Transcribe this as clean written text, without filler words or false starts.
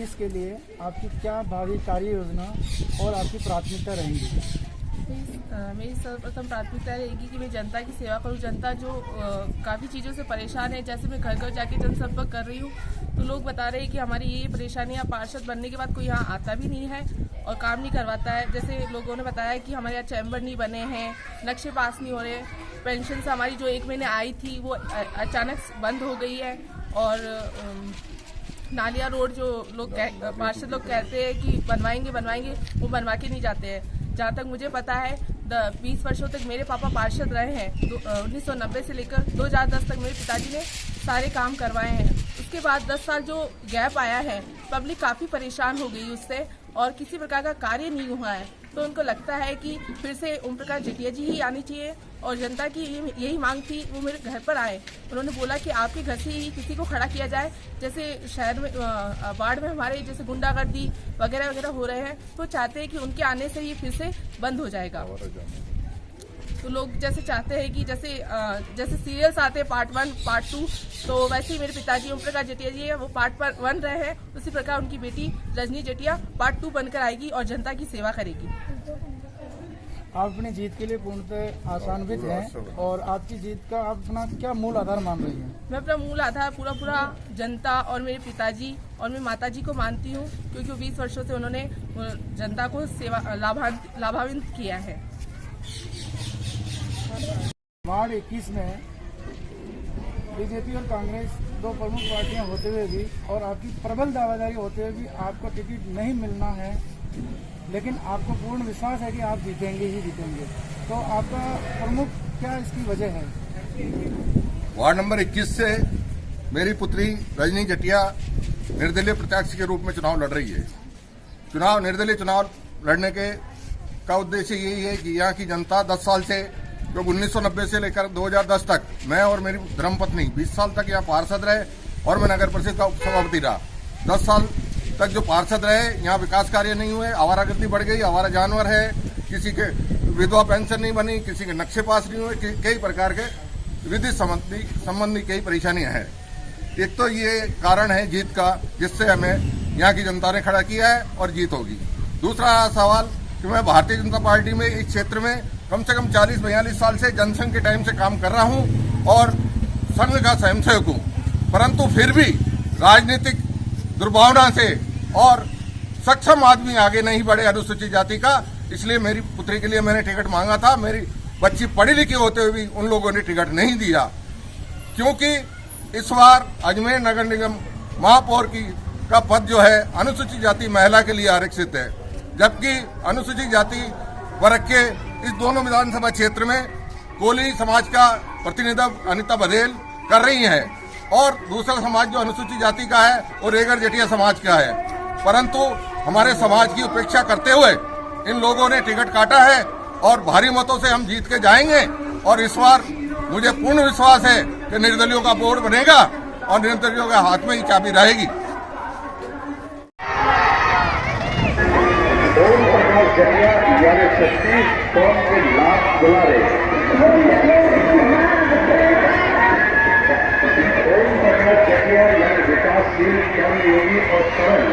2024 के लिए आपकी क्या भावी कार्य योजना और आपकी प्राथमिकता रहेंगी? मेरी सर्वप्रथम प्राथमिकता रहेगी कि मैं जनता की सेवा करूं। जनता जो काफ़ी चीज़ों से परेशान है, जैसे मैं घर घर जाके जनसंपर्क कर रही हूं तो लोग बता रहे हैं कि हमारी ये परेशानियां, पार्षद बनने के बाद कोई यहाँ आता भी नहीं है और काम नहीं करवाता है। जैसे लोगों ने बताया कि हमारे यहाँ चैम्बर नहीं बने हैं, नक्शे पास नहीं हो रहे, पेंशन से हमारी जो 1 महीने आई थी वो अचानक बंद हो गई है, और नालिया रोड जो लोग पार्षद लोग कहते हैं कि बनवाएंगे वो बनवा के नहीं जाते हैं। जहाँ तक मुझे पता है 20 वर्षों तक मेरे पापा पार्षद रहे हैं। 1990 से लेकर 2010 तक मेरे पिताजी ने सारे काम करवाए हैं। उसके बाद 10 साल जो गैप आया है, पब्लिक काफ़ी परेशान हो गई उससे और किसी प्रकार का कार्य नहीं हुआ है। तो उनको लगता है कि फिर से ओम प्रकाश जटिया जी ही आनी चाहिए, और जनता की यही मांग थी। वो मेरे घर पर आए, उन्होंने बोला कि आपके घर से ही किसी को खड़ा किया जाए। जैसे शहर में वार्ड में हमारे जैसे गुंडागर्दी वगैरह वगैरह हो रहे हैं, तो चाहते हैं कि उनके आने से ये फिर से बंद हो जाएगा। तो लोग जैसे चाहते हैं कि जैसे सीरियल्स आते हैं पार्ट 1 पार्ट 2, तो वैसे ही मेरे पिताजी ओम प्रकाश जटिया जी है वो पार्ट 1 रहे हैं, उसी प्रकार उनकी बेटी रजनी जटिया पार्ट 2 बनकर आएगी और जनता की सेवा करेगी। आप अपनी जीत के लिए पूर्णतः आशान्वित हैं और आपकी जीत का आप अपना क्या मूल आधार मान रही हैं? मैं अपना मूल आधार पूरा जनता और मेरे पिताजी और मेरी माताजी को मानती हूँ, क्योंकि 20 वर्षों से उन्होंने जनता को लाभान्वित किया है। वार्ड 21 में बीजेपी और कांग्रेस दो प्रमुख पार्टियां होते हुए भी और आपकी प्रबल दावेदारी होते हुए भी आपको टिकट नहीं मिलना है, लेकिन आपको पूर्ण विश्वास है कि आप जीतेंगे ही जीतेंगे। तो आपका प्रमुख क्या इसकी वजह है? वार्ड नंबर 21 से मेरी पुत्री रजनी जटिया निर्दलीय प्रत्याशी के रूप में चुनाव लड़ रही है। निर्दलीय चुनाव लड़ने का उद्देश्य यही है कि यहाँ की जनता 10 साल से, जो 1990 से लेकर 2010 तक मैं और मेरी धर्मपत्नी 20 साल तक यहाँ पार्षद रहे और मैं नगर परिषद का उपसभापति रहा। 10 साल तक जो पार्षद रहे, यहाँ विकास कार्य नहीं हुए, आवारागर्दी बढ़ गई, आवारा जानवर है, किसी के विधवा पेंशन नहीं बनी, किसी के नक्शे पास नहीं हुए, कई प्रकार के विद्युत संबंधी कई परेशानियां हैं। एक तो ये कारण है जीत का, जिससे हमें यहाँ की जनता ने खड़ा किया है और जीत होगी। दूसरा सवाल कि मैं भारतीय जनता पार्टी में इस क्षेत्र में कम से कम 40-42 साल से जनसंघ के टाइम से काम कर रहा हूं और संघ का स्वयंसेवक हूं, परंतु फिर भी राजनीतिक दुर्भावना से और सक्षम आदमी आगे नहीं बढ़े अनुसूचित जाति का, इसलिए मेरी पुत्री के लिए मैंने टिकट मांगा था। मेरी बच्ची पढ़ी लिखी होते हुए भी उन लोगों ने टिकट नहीं दिया, क्योंकि इस बार अजमेर नगर निगम महापौर का पद जो है अनुसूचित जाति महिला के लिए आरक्षित है, जबकि अनुसूचित जाति वर्ग के इस दोनों विधानसभा क्षेत्र में कोली समाज का प्रतिनिधित्व अनिता बघेल कर रही है और दूसरा समाज जो अनुसूचित जाति का है वो रेगर जटिया समाज का है। परंतु हमारे समाज की उपेक्षा करते हुए इन लोगों ने टिकट काटा है और भारी मतों से हम जीत के जाएंगे। और इस बार मुझे पूर्ण विश्वास है कि निर्दलियों का बोर्ड बनेगा और निर्दलियों के हाथ में ही चाबी रहेगी। ओम प्रकाश जटिया यानी 36 कौम के लाभ दुलारे, ओम प्रकाश जटिया यानी विकासशील, कर्मयोगी और सरल।